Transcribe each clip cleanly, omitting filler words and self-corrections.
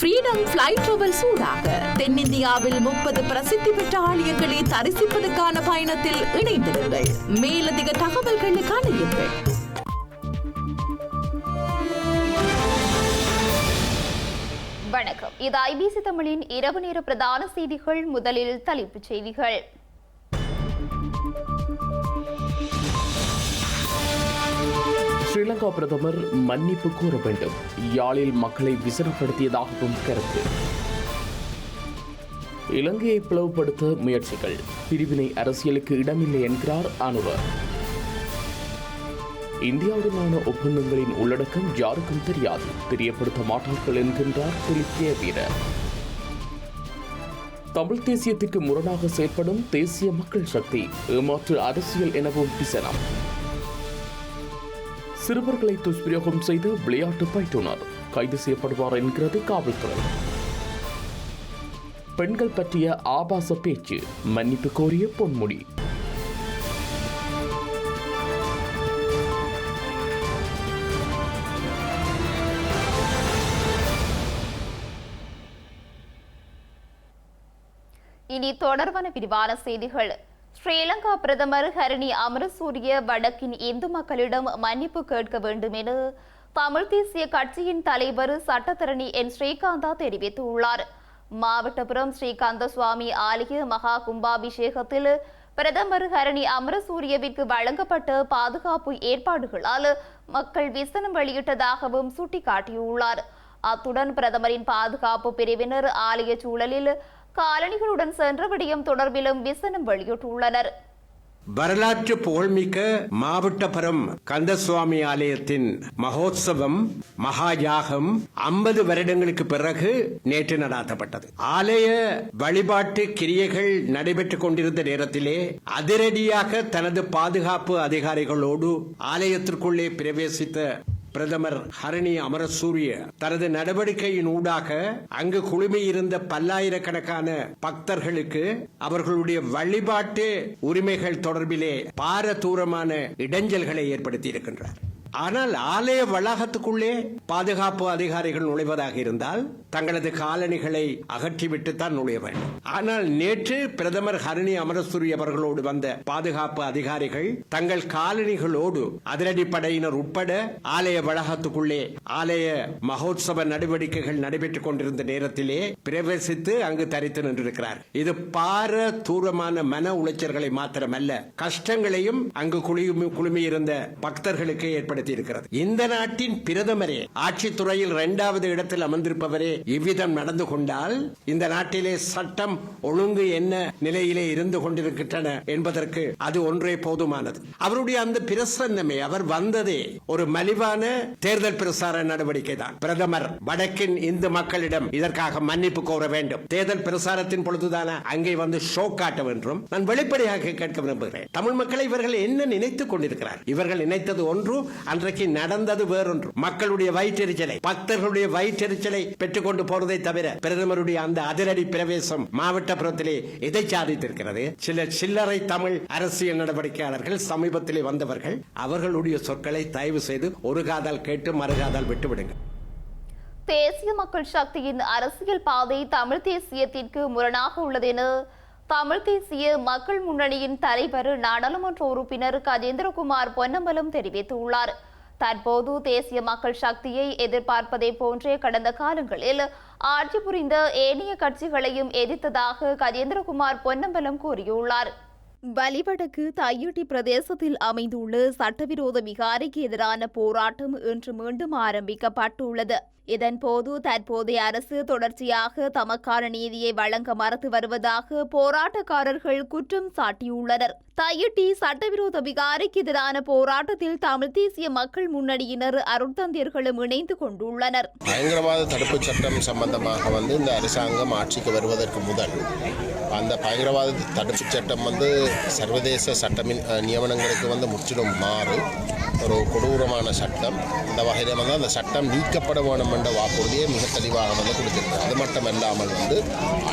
Freedom flight travels ஊடாக தென்னிந்தியாவில் 30 பிரசித்தி பெற்ற ஆலயங்களை தரிசிப்பதற்கான பயணத்தில் இணைந்திருங்கள். மேலதிக தகவல்களுக்கு அழையுங்கள். வணக்கம், இது IBC தமிழின் இரவு நேர பிரதான செய்திகள். முதலில் தலைப்புச் செய்திகள். ஸ்ரீலங்கா பிரதமர் மன்னிப்பு கோர வேண்டும், யாழில் மக்களை விசனப்படுத்தியதாகவும் கருத்து. இலங்கையை பிளவுபடுத்த முயற்சிகள், பிரிவினை அரசியலுக்கு இடமில்லை என்கிறார் அனுவர். இந்தியாவுடனான ஒப்பந்தங்களின் உள்ளடக்கம் யாருக்கும் தெரியாது, தெரியப்படுத்த மாட்டார்கள் என்கின்றார் வீர. தமிழ் தேசியத்திற்கு முரணாக செயற்படும் தேசிய மக்கள் சக்தி ஏமாற்று அரசியல் எனவும் விசனம். சிறுவர்களை துஷ்பிரயோகம் செய்து விளையாட்டு பயிற்றுனர் கைது செய்யப்படுவார் என்கிறது காவல்துறை. பெண்கள் பற்றிய ஆபாச பேச்சு, மன்னிப்பு கோரிய பொன்முடி. இனி தொடர்பான விரிவான செய்திகள். ஸ்ரீலங்கா பிரதமர் ஹரணி அமரசூரிய வடக்கின் இந்து மக்களிடம் மன்னிப்பு கேட்க வேண்டும் என தமிழ் தேசிய கட்சியின் தலைவர் சட்டத்தரணி என் ஸ்ரீகாந்தா தெரிவித்துள்ளார். மாவட்டபுரம் ஸ்ரீகாந்த சுவாமி ஆலய மகா கும்பாபிஷேகத்தில் பிரதமர் ஹரணி அமரசூரியவிற்கு வழங்கப்பட்ட பாதுகாப்பு ஏற்பாடுகளால் மக்கள் விசனம் வெளியிட்டதாகவும் சுட்டிக்காட்டியுள்ளார். அத்துடன் பிரதமரின் பாதுகாப்பு பிரிவினர் ஆலய சூழலில் காலணிகளுடன் சென்ற விடயம் தொடர்பிலும் விசனம் வெளியிட்டுள்ளனர். வரலாற்று புகழ்மிக்க மாவட்டபுரம் கந்தசுவாமி ஆலயத்தின் மகோத்சவம் மகாயாகம் 50 வருடங்களுக்கு பிறகு நேற்று நடாத்தப்பட்டது. ஆலய வழிபாட்டு கிரியைகள் நடைபெற்றுக் கொண்டிருந்த நேரத்திலே அதிரடியாக தனது பாதுகாப்பு அதிகாரிகளோடு ஆலயத்திற்குள்ளே பிரவேசித்த பிரதமர் ஹரணி அமரசூரிய தனது நடவடிக்கையின் ஊடாக அங்கு குழுமியிருந்த பல்லாயிரக்கணக்கான பக்தர்களுக்கு அவர்களுடைய வழிபாட்டு உரிமைகள் தொடர்பிலே பாரதூரமான இடைஞ்சல்களை ஏற்படுத்தி இருக்கின்றார். ஆனால் ஆலய வளாகத்துக்குள்ளே பாதுகாப்பு அதிகாரிகள் நுழைவதாக இருந்தால் தங்களது காலணிகளை அகற்றிவிட்டு தான் நுழைய வேண்டும். ஆனால் நேற்று பிரதமர் ஹரணி அமரசூரிய அவர்களோடு வந்த பாதுகாப்பு அதிகாரிகள் தங்கள் காலணிகளோடு அதிரடிப்படையினர் உட்பட ஆலய வளாகத்துக்குள்ளே ஆலய மகோத்சவ நடவடிக்கைகள் நடைபெற்றுக் கொண்டிருந்த நேரத்திலே பிரவேசித்து அங்கு தரித்து நின்றிருக்கிறார். இது பாரதூரமான மன உளைச்சல்களை மாத்திரமல்ல, கஷ்டங்களையும் அங்கு குழுமியிருந்த பக்தர்களுக்கு ஏற்படுத்தி இருக்கிறது. இந்த நாட்டின் பிரதமரே, ஆட்சித்துறையில் 2வது இடத்தில் அமர்ந்திருப்பவரே இவ்விதம் நடந்து கொண்டால் இந்த நாட்டிலே சட்டம் ஒழுங்கு என்ன நிலையிலே இருந்து கொண்டிருக்கின்றன என்பதற்கு அது ஒன்றே போதுமானது. அவருடைய அந்த பிரசன்னமே, அவர் வந்ததே ஒரு மலிவான தேர்தல் பிரசார நடவடிக்கை தான். பிரதமர் வடக்கின் இந்து மக்களிடம் இதற்காக மன்னிப்பு கோர வேண்டும். தேர்தல் பிரசாரத்தின் பொழுதுதான அங்கே வந்து ஷோ காட்ட வேண்டும். நான் வெளிப்படையாக கேட்க விரும்புகிறேன், தமிழ் மக்களை இவர்கள் என்ன நினைத்துக் கொண்டிருக்கிறார்? இவர்கள் நினைத்தது ஒன்று, அன்றைக்கு நடந்தது வேறொன்று. மக்களுடைய வயிற்றெரிச்சலை, பக்தர்களுடைய வயிற்றெரிச்சலை பெற்றுக் கொண்டு போறதை தவிர பிரதமருடைய அந்த அதிரடி பிரவேசம் மாவட்டபுரத்திலே எதை சாதித்திருக்கிறது? சில சில்லறை தமிழ் அரசியல் நடவடிக்கையாளர்கள், சமீபத்திலே வந்தவர்கள், அவர்களுடைய சொற்களை தயவு செய்து ஒரு காதால் கேட்டு மறுகாதால் விட்டுவிடுங்கள். தேசிய மக்கள் சக்தியின் அரசியல் பாதை தமிழ் தேசியத்திற்கு முரணாக உள்ளது என தமிழ் தேசிய மக்கள் முன்னணியின் தலைவர் நாடாளுமன்ற உறுப்பினர் கஜேந்திரகுமார் பொன்னம்பலம் தெரிவித்துள்ளார். தற்போது தேசிய மக்கள் சக்தியை எதிர்பார்ப்பதை போன்றே கடந்த காலங்களில் ஆட்சி புரிந்த ஏனைய கட்சிகளையும் எதிர்த்ததாக கஜேந்திரகுமார் பொன்னம்பலம் கூறியுள்ளார். வலிவடக்கு தையிட்டி பிரதேசத்தில் அமைந்துள்ள சட்டவிரோத விகாரைக்கு எதிரான போராட்டம் இன்று மீண்டும் ஆரம்பிக்கப்பட்டுள்ளது. இதன்போது தற்போதைய அரசு தொடர்ச்சியாக தமக்கான நீதியை வழங்க மறுத்து வருவதாக போராட்டக்காரர்கள் குற்றம் சாட்டியுள்ளனர். தையிட்டி சட்டவிரோத விகாரைக்கு எதிரான போராட்டத்தில் தமிழ் தேசிய மக்கள் முன்னணியினர் அருட்தந்தியர்களும் இணைந்து கொண்டுள்ளனர். பயங்கரவாத தடுப்பு சட்டம் சம்பந்தமாக இந்த அரசாங்கம் ஆட்சிக்கு வருவதற்கு முதல் அந்த பயங்கரவாத தடுப்பு சட்டம் சர்வதேச சட்டமின் நியமனங்களுக்கு முற்றிலும் மாறு. ஒரு கொடூரமான சட்டம். அந்த வகையில் வந்து அந்த சட்டம் நீக்கப்பட வேண்டும் என்ற வாக்குறுதியை மிக தெளிவாக வந்து கொடுத்திருக்கிறார். அது மட்டும் இல்லாமல் வந்து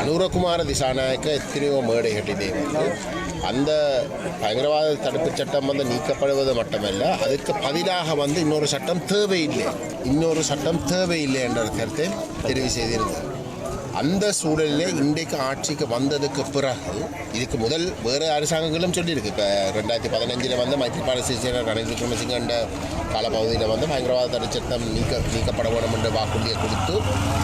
அனுரகுமார திசாநாயக்க எத்தனையோ மேடைகளிலே வந்து அந்த பயங்கரவாத தடுப்பு சட்டம் வந்து நீக்கப்படுவது மட்டுமல்ல, அதுக்கு பதிலாக வந்து இன்னொரு சட்டம் தேவையில்லை என்ற கருத்தை தெரிவு செய்திருந்தது. அந்த சூழலிலே இன்றைக்கு ஆட்சிக்கு வந்ததுக்கு பிறகு இதுக்கு முதல் வேறு அரசாங்கங்களும் சொல்லியிருக்கு. இப்போ 2015 வந்து மைத்ரிபால சிறிசேன ரணில் விக்ரமசிங்க என்ற காலப்பகுதியில் வந்து பயங்கரவாத தடை சட்டம் நீக்கப்பட வேண்டும் என்ற வாக்குறுதியை கொடுத்து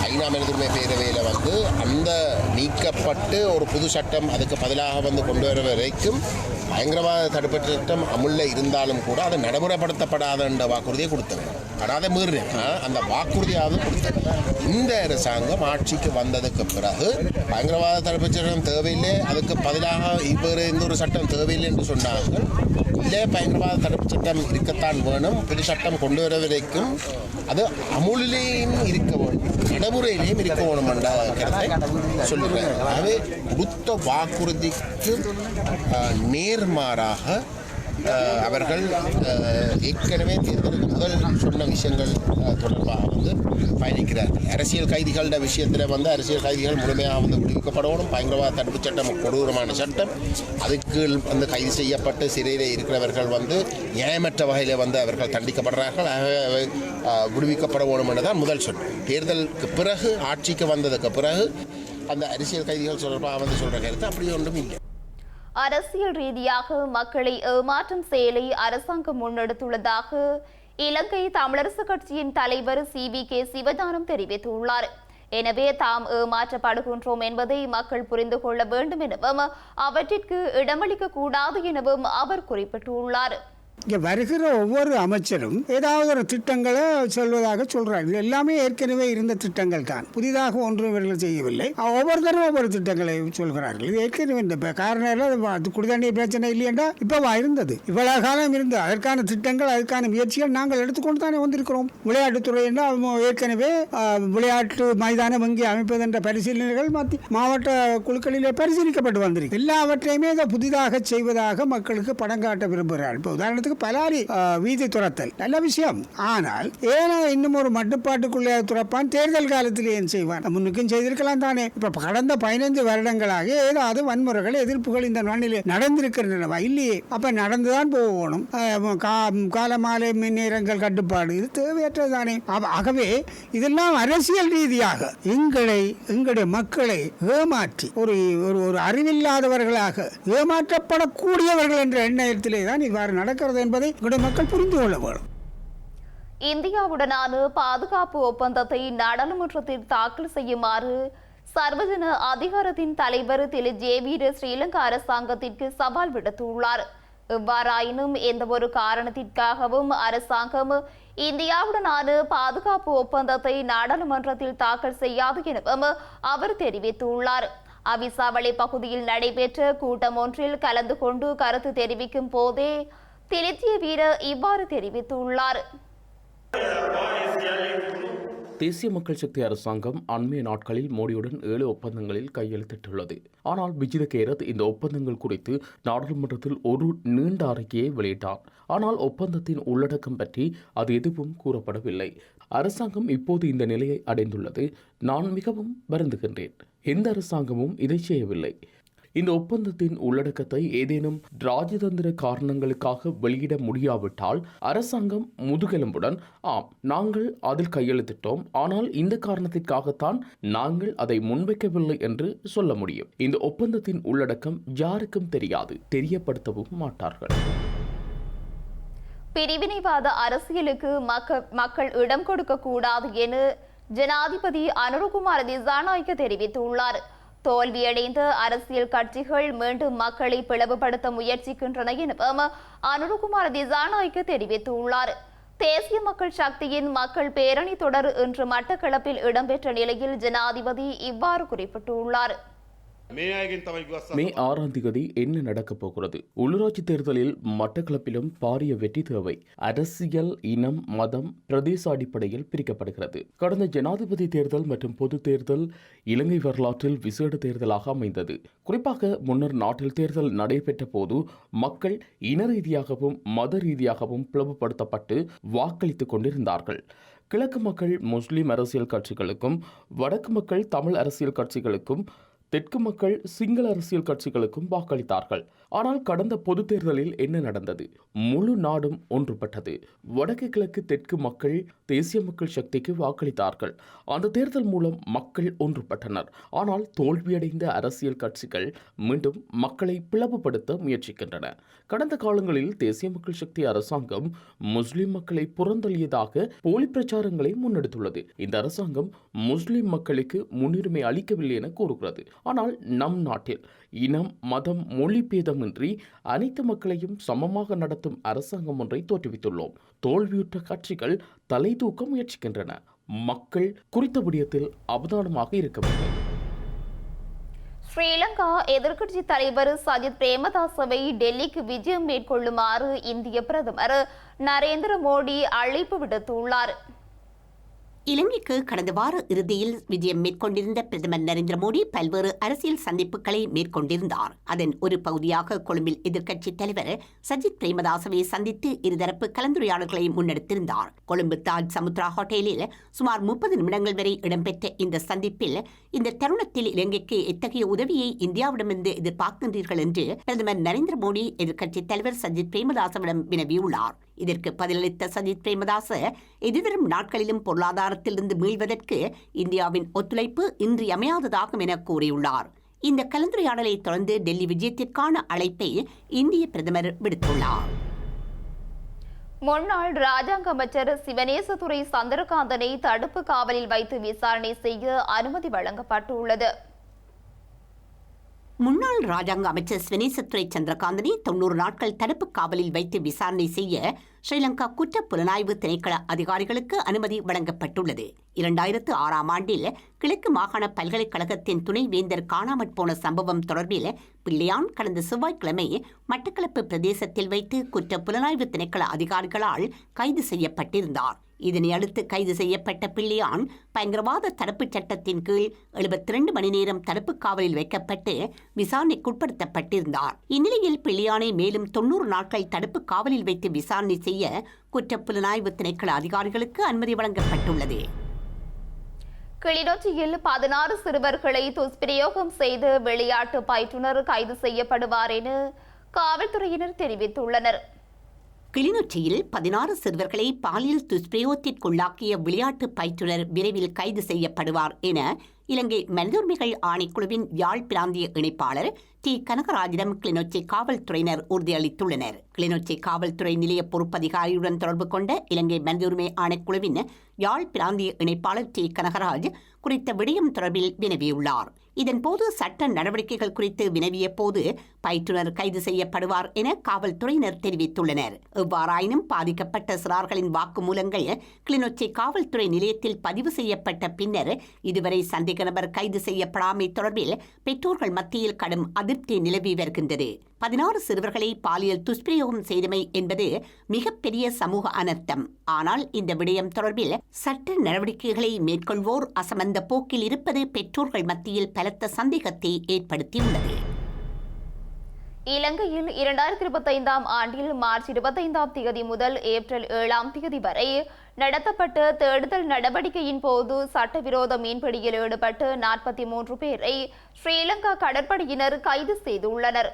ஐநா மனிதுரிமை பேரவையில் வந்து அந்த நீக்கப்பட்டு ஒரு புது சட்டம் அதுக்கு பதிலாக வந்து கொண்டு வர வரைக்கும் பயங்கரவாத தடுப்பு சட்டம் அமுல்ல இருந்தாலும் கூட அதை நடைமுறைப்படுத்தப்படாத என்ற வாக்குறுதியை கொடுத்தது. ஆனால் அதை மீறினேன் அந்த வாக்குறுதியாவது கொடுத்தது. இந்த அரசாங்கம் ஆட்சிக்கு வந்ததுக்கு பிறகு பயங்கரவாத தடுப்பு சட்டம் தேவையில்லை, அதுக்கு பதிலாக வேறு எந்த ஒரு சட்டம் தேவையில்லை என்று சொன்னார்கள். இல்லை, பயங்கரவாத தடுப்பு சட்டம் இருக்கத்தான் வேணும், புது சட்டம் கொண்டு வர வரைக்கும் அது அமுலிலேயும் இருக்க வேண்டும், நடைமுறையிலேயும் இருக்க வேணும் என்ற கருத்தை சொல்லுறேன். ஆகவே கொடுத்த வாக்குறுதிக்கு நேர்மாறாக அவர்கள் ஏற்கனவே தேர்தலுக்கு முதல் சொன்ன விஷயங்கள் தொடர்பாக வந்து பயணிக்கிறார்கள். அரசியல் கைதிகள விஷயத்தில் வந்து அரசியல் கைதிகள் முழுமையாக வந்து விடுவிக்கப்படணும். பயங்கரவாத தடுப்பு சட்டம் கொடூரமான சட்டம், அதுக்கு வந்து கைது செய்யப்பட்டு சிறையில் இருக்கிறவர்கள் வந்து நியாயமற்ற வகையில் வந்து அவர்கள் தண்டிக்கப்படுறார்கள், விடுவிக்கப்பட வேணும் என்றுதான் முதல் சொல். தேர்தலுக்கு பிறகு ஆட்சிக்கு வந்ததுக்கு பிறகு அந்த அரசியல் கைதிகள் தொடர்பாக வந்து சொல்கிற கருத்து அப்படி ஒன்றும் இல்லை. அரசியல் ரீதியாக மக்களை ஏமாற்றும் செயலை அரசாங்கம் முன்னெடுத்துள்ளதாக இலங்கை தமிழரசு கட்சியின் தலைவர் CVK சிவஞானம் தெரிவித்துள்ளார். எனவே தாம் ஏமாற்றப்படுகின்றோம் என்பதை மக்கள் புரிந்து கொள்ள வேண்டும் எனவும் அவற்றிற்கு இடமளிக்க கூடாது எனவும் அவர் குறிப்பிட்டுள்ளார். இங்கே வருகிற ஒவ்வொரு அமைச்சரும் ஏதாவது ஒரு திட்டங்களை சொல்வதாக சொல்றாங்க. இது எல்லாமே ஏற்கனவே இருந்த திட்டங்கள் தான், புதிதாக ஒன்றும் இவர்கள் செய்யவில்லை. ஒவ்வொருத்தரும் ஒவ்வொரு திட்டங்களை சொல்கிறார்கள். இது ஏற்கனவே இந்த காரணம் குடிதண்ணீர் பிரச்சனை இல்லையென்றா இப்பவா இருந்தது, இவ்வளவு காலம் இருந்தது. அதற்கான திட்டங்கள் அதற்கான முயற்சிகள் நாங்கள் எடுத்துக்கொண்டு தானே வந்திருக்கிறோம். விளையாட்டுத்துறை என்றால் ஏற்கனவே விளையாட்டு மைதானம் வங்கி அமைப்பது என்ற பரிசீலனைகள் மாவட்ட குழுக்களிலே பரிசீலிக்கப்பட்டு வந்திருக்கு. எல்லாவற்றையுமே புதிதாக செய்வதாக மக்களுக்கு படம் காட்ட விரும்புகிறார்கள். இப்போ உதாரணத்துக்கு பலாரி வீதி துரத்தல் நல்ல விஷயம், ஆனால் ஏன்னா இன்னும் ஒரு மட்டுப்பாட்டுக்குள்ளே துறப்பான், தேர்தல் காலத்தில் ஏன் செய்வான்? முன்னுக்கும் செய்திருக்கலாம் தானே. இப்ப கடந்த 15 வருடங்களாக ஏதாவது வன்முறைகள் எதிர்ப்புகள் இந்த நாளிலே நடந்திருக்கின்றனவா? இல்லையே. அப்ப நடந்துதான் போகணும். காலமாலை மின்னேரங்கள் கட்டுப்பாடு இது தேவையற்றதானே. ஆகவே இதெல்லாம் அரசியல் ரீதியாக எங்களுடைய மக்களை ஏமாற்றி ஒரு அறிவில்லாதவர்களாக ஏமாற்றப்படக்கூடியவர்கள் என்ற எண்ணத்திலே தான் இவ்வாறு நடக்கிறது என்பதை மக்கள் புரிந்து கொள்ள வேண்டும். இந்தியாவுடனான பாதுகாப்பு ஒப்பந்தத்தை நாடாளுமன்றத்தில் தாக்கல் செய்யுமாறு சர்வஜன அதிகாரத்தின் தலைவர் திரு ஜேவீர ஸ்ரீலங்கா அரசாங்கத்திற்கு சவால் விடுத்துள்ளார். எவ்வாறாயினும் எந்த ஒரு காரணத்திற்காகவும் அரசாங்கம் இந்தியாவுடனான பாதுகாப்பு ஒப்பந்தத்தை நாடாளுமன்றத்தில் தாக்கல் செய்யாது எனவும் அவர் தெரிவித்துள்ளார். அவிசாவளை பகுதியில் நடைபெற்ற கூட்டம் ஒன்றில் கலந்து கொண்டு கருத்து தெரிவிக்கும் போதே திரு வீர இவ்வாறு தெரிவித்துள்ளார். தேசிய மக்கள் சக்தி அரசாங்கம் அண்மைய நாட்களில் மோடியுடன் 7 ஒப்பந்தங்களில் கையெழுத்திட்டுள்ளது. ஆனால் விஜித கேரத் இந்த ஒப்பந்தங்கள் குறித்து நாடாளுமன்றத்தில் ஒரு நீண்ட அறிக்கையை வெளியிட்டார். ஆனால் ஒப்பந்தத்தின் உள்ளடக்கம் பற்றி அது எதுவும் கூறப்படவில்லை. அரசாங்கம் இப்போது இந்த நிலையை அடைந்துள்ளது. நான் மிகவும் வருந்துகின்றேன். எந்த அரசாங்கமும் இதை செய்யவில்லை. இந்த ஒப்பந்தத்தின் உள்ளடக்கத்தை ஏதேனும் ராஜதந்திர காரணங்களுக்காக வெளியிட முடியாவிட்டால் அரசாங்கம் முதுகெலும்புடன் ஆம் நாங்கள் அதில் கையெழுத்திட்டோம், ஆனால் இந்த காரணத்திற்காகத்தான் நாங்கள் அதை முன்வைக்கவில்லை என்று சொல்ல முடியும். இந்த ஒப்பந்தத்தின் உள்ளடக்கம் யாருக்கும் தெரியாது, தெரியப்படுத்தவும் மாட்டார்கள். பிரிவினைவாத அரசியலுக்கு மக்கள் இடம் கொடுக்க கூடாது என ஜனாதிபதி அனுரகுமார திசாநாயக்க தெரிவித்துள்ளார். தோல்வியடைந்த அரசியல் கட்சிகள் மீண்டும் மக்களை பிளவுபடுத்த முயற்சிக்கின்றன எனவும் அனுரகுமார திசாநாயக்க தெரிவித்துள்ளார். தேசிய மக்கள் சக்தியின் மக்கள் பேரணி தொடர் இன்று மட்டக்களப்பில் இடம்பெற்ற நிலையில் ஜனாதிபதி இவ்வாறு குறிப்பிட்டுள்ளார். மே 6ஆம் தேதி என்ன நடக்கப் போகிறது? உள்ளூராட்சி தேர்தலில் மட்டக்களப்பிலும் பாரிய வெற்றி தேவை. அரசியல், இனம், மதம், பிரதேச அடிப்படையில் பிரிக்கப்படுகிறது. கடந்த ஜனாதிபதி தேர்தல் மற்றும் பொது தேர்தல் இலங்கை வரலாற்றில் விசேட தேர்தலாக அமைந்தது. குறிப்பாக முன்னர் நாட்டில் தேர்தல் நடைபெற்ற போது மக்கள் இன ரீதியாகவும் மத ரீதியாகவும் பிளவுபடுத்தப்பட்டு வாக்களித்துக் கொண்டிருந்தார்கள். கிழக்கு மக்கள் முஸ்லிம் அரசியல் கட்சிகளுக்கும், வடக்கு மக்கள் தமிழ் அரசியல் கட்சிகளுக்கும், தெற்கு மக்கள் சிங்கள அரசியல் கட்சிகளுக்கும் வாக்களித்தார்கள். ஆனால் கடந்த பொது தேர்தலில் என்ன நடந்தது? முழு நாடும் ஒன்றுபட்டது. வடக்கு கிழக்கு தெற்கு மக்கள் தேசிய மக்கள் சக்திக்கு வாக்களித்தார்கள். அந்த தேர்தல் மூலம் மக்கள் ஒன்றுபட்டனர். ஆனால் தோல்வியடைந்த அரசியல் கட்சிகள் மீண்டும் மக்களை பிளவுபடுத்த முயற்சிக்கின்றன. கடந்த காலங்களில் தேசிய மக்கள் சக்தி அரசாங்கம் முஸ்லிம் மக்களை புறந்தள்ளியதாக போலி பிரச்சாரங்களை முன்னெடுத்துள்ளது. இந்த அரசாங்கம் முஸ்லிம் மக்களுக்கு முன்னுரிமை அளிக்கவில்லை என கூறுகிறது. ஆனால் நம் நாட்டில் இனம், மதம், மொழி பேதமின்றி அனைத்து மக்களையும் சமமாக நடத்தும் அரசாங்கம் ஒன்றை தோற்றுவித்துள்ளோம். தோல்வியுற்ற கட்சிகள் தலை தூக்க முயற்சிக்கின்றன. மக்கள் குறித்த விடயத்தில் அவதானமாக இருக்க வேண்டும். ஸ்ரீலங்கா எதிர்க்கட்சி தலைவர் சஜித் பிரேமதாசவை டெல்லிக்கு விஜயம் மேற்கொள்ளுமாறு இந்திய பிரதமர் நரேந்திர மோடி அழைப்பு விடுத்துள்ளார். இலங்கைக்கு கடந்த வார இறுதியில் விஜயம் மேற்கொண்டிருந்த பிரதமர் நரேந்திர மோடி பல்வேறு அரசியல் சந்திப்புகளை மேற்கொண்டிருந்தார். அதன் ஒரு பகுதியாக கொழும்பில் எதிர்க்கட்சித் தலைவர் சஜித் பிரேமதாசவை சந்தித்து இருதரப்பு கலந்துரையாடல்களை முன்னெடுத்திருந்தார். கொழும்பு தாஜ் சமுத்ரா ஹோட்டலில் சுமார் 30 நிமிடங்கள் வரை இடம்பெற்ற இந்த சந்திப்பில் இந்த தருணத்தில் இலங்கைக்கு எத்தகைய உதவியை இந்தியாவிடமிருந்து எதிர்பார்க்கின்றீர்கள் என்று பிரதமர் நரேந்திர மோடி எதிர்க்கட்சித் தலைவர் சஜித் பிரேமதாசவிடம் வினவியுள்ளார். இதற்கு பதிலளித்த சஜித் பிரேமதாச எதிர்வரும் நாட்களிலும் பொருளாதாரத்திலிருந்து மீள்வதற்கு இந்தியாவின் ஒத்துழைப்பு இன்றியமையாததாகும் என கூறியுள்ளார். இந்த கலந்துரையாடலை தொடர்ந்து டெல்லி விஜயத்திற்கான அழைப்பை இந்திய பிரதமர் விடுத்துள்ளார். முன்னாள் ராஜாங்க அமைச்சர் சிவனேசதுரை சந்திரகாந்தனை தடுப்பு காவலில் வைத்து விசாரணை செய்ய அனுமதி வழங்கப்பட்டுள்ளது. முன்னாள் ராஜாங்க அமைச்சர் சிவனேசதுரை சந்திரகாந்தனை 90 நாட்கள் தடுப்பு காவலில் வைத்து விசாரணை செய்ய ஸ்ரீலங்கா குற்ற புலனாய்வு திணைக்கள அதிகாரிகளுக்கு அனுமதி வழங்கப்பட்டுள்ளது. 2006ஆம் ஆண்டில் கிழக்கு மாகாண பல்கலைக்கழகத்தின் துணைவேந்தர் காணாமற் போன சம்பவம் தொடர்பில் பிள்ளையான் கடந்த செவ்வாய்க்கிழமை மட்டக்களப்பு பிரதேசத்தில் வைத்து குற்ற புலனாய்வு திணைக்கள அதிகாரிகளால் கைது செய்யப்பட்டிருந்தார். இதனையடுத்து கைது செய்யப்பட்ட பிள்ளையான் பயங்கரவாத தடுப்புச் சட்டத்தின் கீழ் 72 மணி நேரம் தடுப்பு காவலில் வைக்கப்பட்டு விசாரணைக்குட்படுத்தப்பட்டிருந்தார். இந்நிலையில் பிள்ளையானை மேலும் 90 நாட்கள் தடுப்பு காவலில் வைத்து விசாரணை செய்ய குற்றப்புலனாய்வு திணைக்கள அதிகாரிகளுக்கு அனுமதி வழங்கப்பட்டுள்ளது. கிளிநொச்சியில் 16 சிறுவர்களை துஷ்பிரயோகம் செய்து விளையாட்டு பயிற்றுனர் கைது செய்யப்படுவார் என காவல்துறையினர் தெரிவித்துள்ளனர். கிளிநொச்சியில் 16 சிறுவர்களை பாலியல் துஷ்பிரயோகத்திற்குள்ளாக்கிய விளையாட்டு பயிற்றுனர் விரைவில் கைது செய்யப்படுவார் என இலங்கை மனிதுரிமைகள் ஆணைக்குழுவின் யாழ் பிராந்திய இணைப்பாளர் டி கனகராஜிடம் கிளிநொச்சி காவல்துறையினர் உறுதியளித்துள்ளனர். கிளிநொச்சி காவல்துறை நிலைய பொறுப்பதிகாரியுடன் தொடர்பு கொண்ட இலங்கை மனிதுரிமை ஆணைக்குழுவின் யாழ் பிராந்திய இணைப்பாளர் டி கனகராஜ் குறித்த விடயம் தொடர்பில் வினவியுள்ளார். இதன்போது சட்ட நடவடிக்கைகள் குறித்து வினவிய போது பயிற்றுனர் கைது செய்யப்படுவார் என காவல்துறையினர் தெரிவித்துள்ளனர். எவ்வாறாயினும் பாதிக்கப்பட்ட சிறார்களின் வாக்குமூலங்கள் கிளிநொச்சி காவல்துறை நிலையத்தில் பதிவு செய்யப்பட்ட பின்னர் இதுவரை சந்தேக நபர் கைது செய்யப்படாமை தொடர்பில் பெற்றோர்கள் மத்தியில் கடும் அதிருப்தி நிலவி வருகின்றது. 16 சிறுவர்களை பாலியல் துஷ்பிரயோகம் செய்தமை என்பது மிகப்பெரிய சமூக அனர்த்தம். ஆனால் இந்த விடயம் தொடர்பில் சட்ட நடவடிக்கைகளை மேற்கொள்வோர் அசமந்த போக்கில் இருப்பது பெற்றோர்கள் மத்தியில் பலத்த சந்தேகத்தை ஏற்படுத்தியுள்ளது. இலங்கையில் 2025ஆம் ஆண்டில் மார்ச் 25ஆம் தேதி முதல் ஏப்ரல் 7ஆம் தேதி வரை நடத்தப்பட்ட தேடுதல் நடவடிக்கையின் போது சட்டவிரோத மீன்பிடியில் ஈடுபட்டு 43 பேரை ஸ்ரீலங்கா கடற்படையினர் கைது செய்துள்ளனர்.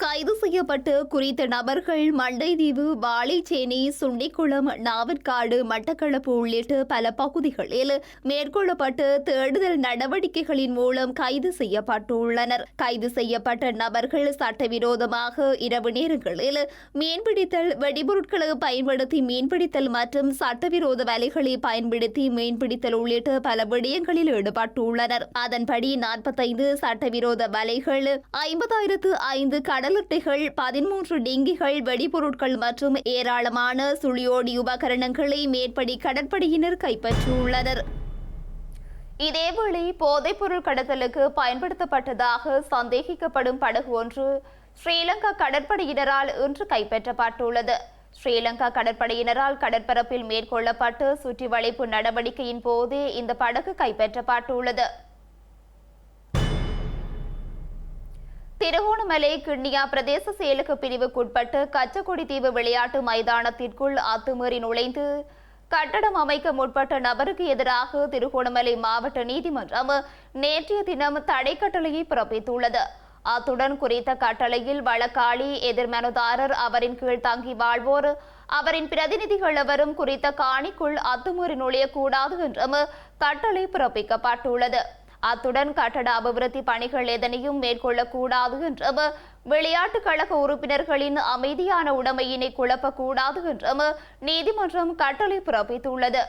கைது செய்யப்பட்டு குறித்த நபர்கள் மண்டைதீவு, வாழைச்சேனை, சுண்டிக்குளம், நாவற்காடு, மட்டக்களப்பு உள்ளிட்ட பல பகுதிகளில் மேற்கொள்ளப்பட்ட தேடுதல் நடவடிக்கைகளின் மூலம் கைது செய்யப்பட்டுள்ளனர். கைது செய்யப்பட்ட நபர்கள் சட்டவிரோதமாக இரவு நேரங்களில் மீன்பிடித்தல், வெடிபொருட்களை பயன்படுத்தி மீன்பிடித்தல் மற்றும் சட்டவிரோத வலைகளை பயன்படுத்தி மீன்பிடித்தல் உள்ளிட்ட பல விடயங்களில் ஈடுபட்டுள்ளனர். அதன்படி 45 சட்டவிரோத வலைகள், 50,005 கடல் அட்டைகள், 13 டிங்கிகள், வெடிபொருட்கள் மற்றும் ஏராளமான சுழியோடி உபகரணங்களை மேற்படி கடற்படையினர் கைப்பற்றியுள்ளனர். இதேவேளை போதைப்பொருள் கடத்தலுக்கு பயன்படுத்தப்பட்டதாக சந்தேகிக்கப்படும் படகு ஒன்று ஸ்ரீலங்கா கடற்படையினரால் இன்று கைப்பற்றப்பட்டுள்ளது. ஸ்ரீலங்கா கடற்படையினரால் கடற்பரப்பில் மேற்கொள்ளப்பட்டு சுற்றி வளைப்பு நடவடிக்கையின் போதே இந்த படகு கைப்பற்றப்பட்டுள்ளது. திருகோணமலை கிண்ணியா பிரதேச செயலக பிரிவுக்குட்பட்டு கச்சக்குடி தீவு விளையாட்டு மைதானத்திற்குள் அத்துமீறி நுழைந்து கட்டடம் அமைக்க முற்பட்ட நபருக்கு எதிராக திருகோணமலை மாவட்ட நீதிமன்றம் நேற்றைய தினம் தடை கட்டளையை பிறப்பித்துள்ளது. அத்துடன் குறித்த கட்டளையில் வழக்காளி, எதிர்மனுதாரர், அவரின் கீழ் தங்கி வாழ்வோர், அவரின் பிரதிநிதிகள் எவரும் குறித்த காணிக்குள் அத்துமீறி நுழையக்கூடாது என்றும் கட்டளை பிறப்பிக்கப்பட்டுள்ளது. அத்துடன் கட்டட அபிவிருத்தி பணிகள் எதனையும் மேற்கொள்ளக்கூடாது என்றும் விளையாட்டுக் கழக உறுப்பினர்களின் அமைதியான உடைமையினை குழப்பக்கூடாது என்றும் நீதிமன்றம் கட்டளை பிறப்பித்துள்ளது.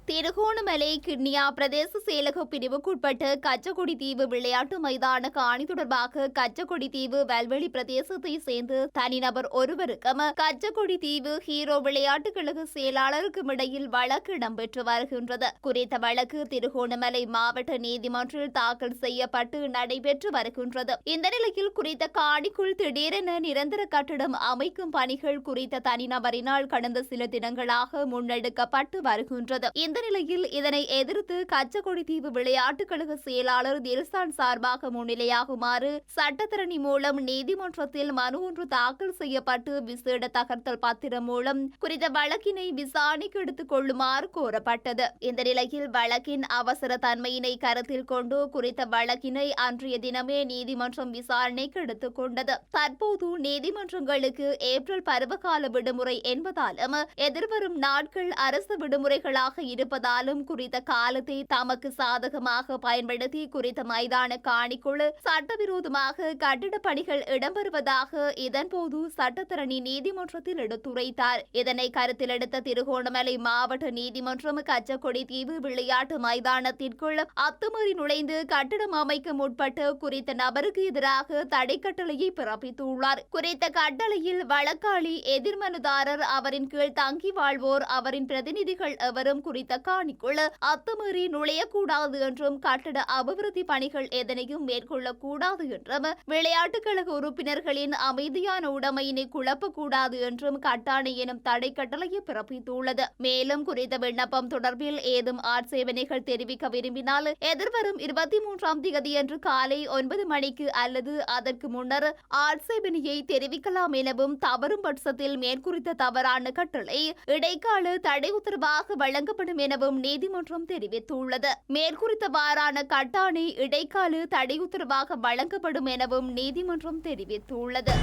திருகோணமலை கிண்ணியா பிரதேச செயலக பிரிவுக்குட்பட்ட கச்சக்குடி தீவு விளையாட்டு மைதான காணி தொடர்பாக கச்சக்குடி தீவு வல்வெளி பிரதேசத்தை சேர்ந்து தனிநபர் ஒருவருக்கும் கச்சக்குடி தீவு ஹீரோ விளையாட்டுக் கழக செயலாளருக்கும் இடையில் வழக்கு இடம்பெற்று வருகின்றது. குறித்த வழக்கு திருகோணமலை மாவட்ட நீதிமன்றில் தாக்கல் செய்யப்பட்டு நடைபெற்று வருகின்றது. இந்த நிலையில் குறித்த காணிக்குள் திடீரென நிரந்தர கட்டிடம் அமைக்கும் பணிகள் குறித்த தனிநபரினால் கடந்த சில தினங்களாக முன்னெடுக்கப்பட்டு வருகின்றது. இந்த நிலையில் இதனை எதிர்த்து கச்சக்குடி தீவு விளையாட்டுக் கழக செயலாளர் தில்சான் சார்பாக முன்னிலையாகுமாறு சட்டத்தரணி மூலம் நீதிமன்றத்தில் மனு ஒன்று தாக்கல் செய்யப்பட்டு விசேட தகர்த்தல் பத்திரம் மூலம் குறித்த வழக்கினை விசாரணைக்கு எடுத்துக் கொள்ளுமாறு கோரப்பட்டது. இந்த நிலையில் வழக்கின் அவசர தன்மையினை கருத்தில் கொண்டு குறித்த வழக்கினை அன்றைய தினமே நீதிமன்றம் விசாரணைக்கு எடுத்துக் கொண்டது. தற்போது நீதிமன்றங்களுக்கு ஏப்ரல் பருவகால விடுமுறை என்பதாலும் எதிர்வரும் நாட்கள் அரசு விடுமுறைகளாக இருப்பதாலும் குறித்த காலத்தை தமக்கு சாதகமாக பயன்படுத்தி குறித்த மைதான காணிக்குள் சட்டவிரோதமாக கட்டிட பணிகள் இடம்பெறுவதாக இதன்போது சட்டத்தரணி நீதிமன்றத்தில் எடுத்துரைத்தார். இதனை கருத்தில் எடுத்த திருகோணமலை மாவட்ட நீதிமன்றம் கச்சக்குடி தீவு விளையாட்டு மைதானத்திற்குள் அத்துமீறி நுழைந்து கட்டிடம் அமைக்க முற்பட்டு குறித்த நபருக்கு எதிராக தடை கட்டளையை பிறப்பித்துள்ளார். குறித்த கட்டளையில் வழக்காளி, எதிர்மனுதாரர், அவரின் கீழ் தங்கி வாழ்வோர், அவரின் பிரதிநிதிகள் எவரும் குறித்த காணிக்குள் அத்துமீறி நுழையக்கூடாது என்றும் கட்டட அபிவிருத்தி பணிகள் எதனையும் மேற்கொள்ளக்கூடாது என்றும் விளையாட்டுக் கழக உறுப்பினர்களின் அமைதியான உடைமையினை குழப்பக்கூடாது என்றும் கட்டாணை எனும் தடை கட்டளையை பிறப்பித்துள்ளது. மேலும் குறித்த விண்ணப்பம் தொடர்பில் ஏதும் ஆட்சேபனைகள் தெரிவிக்க விரும்பினால் எதிர்வரும் 23ஆம் தேதியன்று காலை 9 மணிக்கு அல்லது அதற்கு முன்னர் ஆட்சேபனையை தெரிவிக்கலாம் எனவும், தவறும் பட்சத்தில் மேற்குறித்த தவறான கட்டளை இடைக்கால தடை உத்தரவாக வழங்கப்படும் எனவும் நீதிமன்றம் தெரிவித்துள்ளது. மேற்குறித்தவாறான கட்டாணை இடைக்கால தடை உத்தரவாக வழங்கப்படும் எனவும் நீதிமன்றம் தெரிவித்துள்ளது.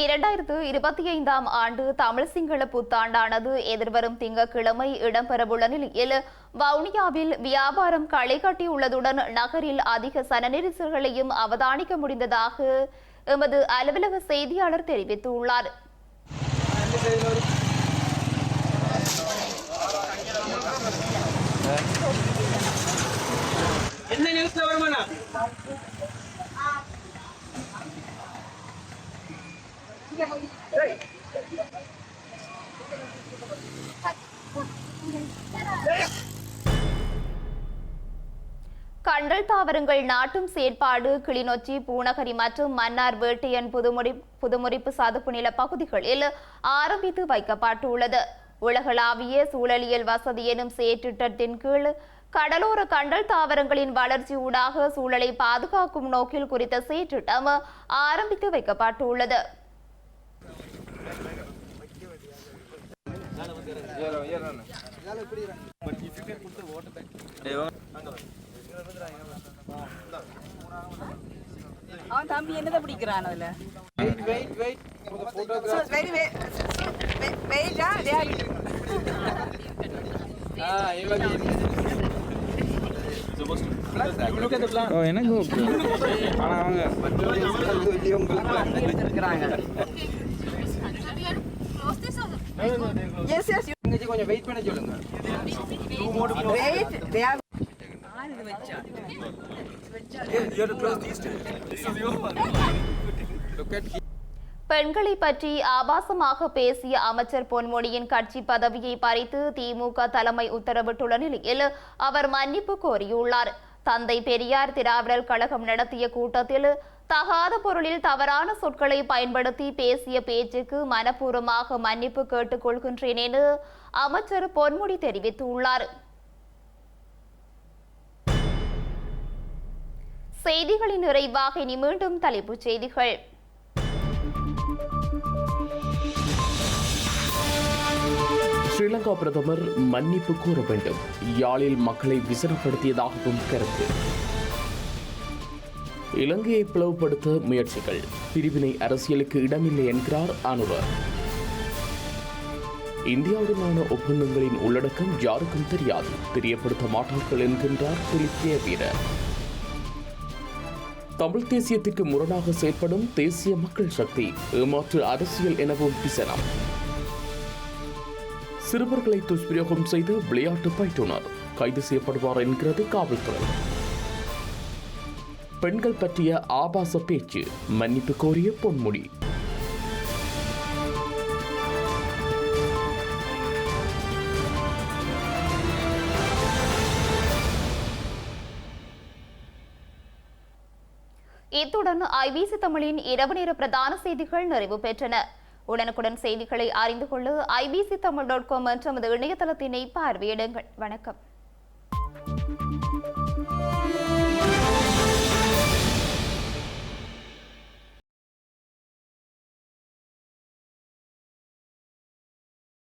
2025ஆம் ஆண்டு தமிழ் சிங்கள புத்தாண்டானது எதிர்வரும் திங்கட்கிழமை இடம்பெறவுள்ள நிலையில் வவுனியாவில் வியாபாரம் களை கட்டியுள்ளதுடன் நகரில் அதிக சன நெரிசல்களையும் அவதானிக்க முடிந்ததாக எமது அலுவலக செய்தியாளர் தெரிவித்துள்ளார். கண்டல் தாவரங்கள் நாட்டும் செயற்பாடு கிளிநொச்சி, பூநகரி மற்றும் மன்னார் வேட்டையன் புதுமுறிப்பு சதுப்பு நில பகுதிகளில் ஆரம்பித்து வைக்கப்பட்டுள்ளது. உலகளாவிய சூழலியல் வசதி எனும் செயற்றிட்டத்தின் கீழ் கடலோர கண்டல் தாவரங்களின் வளர்ச்சி ஊடாக சூழலை பாதுகாக்கும் நோக்கில் குறித்த செயற்றிட்டம் ஆரம்பித்து வைக்கப்பட்டுள்ளது. அவன் தம்பி என்னதை பிடிக்கிறான் அதுல எனக்கு கொஞ்சம் வெயிட் பண்ண சொல்லுங்க. பெண்களை பற்றி ஆபாசமாக பேசிய அமைச்சர் பொன்முடியின் கட்சி பதவியை பறித்து திமுக தலைமை உத்தரவிட்டுள்ள நிலையில் அவர் மன்னிப்பு கோரியுள்ளார். தந்தை பெரியார் திராவிடர் கழகம் நடத்திய கூட்டத்தில் தகாத பொருளில் தவறான சொற்களை பயன்படுத்தி பேசிய பேச்சுக்கு மனப்பூர்வமாக மன்னிப்பு கேட்டுக் கொள்கின்றேன் என அமைச்சர் பொன்முடி தெரிவித்துள்ளார். செய்திகளின் நிறைவாக இனி மீண்டும் தலைப்புச் செய்திகள். ஸ்ரீலங்கா பிரதமர் மன்னிப்பு கோர வேண்டும். யாழில் மக்களை விசனப்படுத்தியதாகவும் கருத்து. இலங்கையை பிளவுபடுத்த முயற்சிகள். பிரிவினை அரசியலுக்கு இடமில்லை என்கிறார் அனுர. இந்தியாவுடனான ஒப்பந்தங்களின் உள்ளடக்கம் யாருக்கும் தெரியாது, தெரியப்படுத்த மாட்டார்கள் என்கின்றார் வீர. தமிழ் தேசியத்திற்கு முரணாக செயற்படும் தேசிய மக்கள் சக்தி ஏமாற்று அரசியல் எனவும் விசனம். சிறுவர்களை துஷ்பிரயோகம் செய்து விளையாட்டு பயிற்றுனர் கைது செய்யப்படுவார் என்கிறது காவல்துறை. பெண்கள் பற்றிய ஆபாச பேச்சு மன்னிப்பு கோரிய பொன்முடி. இத்துடன் ஐபிசி தமிழின் இரவு நேர பிரதான செய்திகள் நிறைவு பெற்றன. உடனுக்குடன் செய்திகளை அறிந்து கொள்ள ibctamil.com என்ற நமது இணையதளத்தினை பார்வையிடுங்கள். வணக்கம்.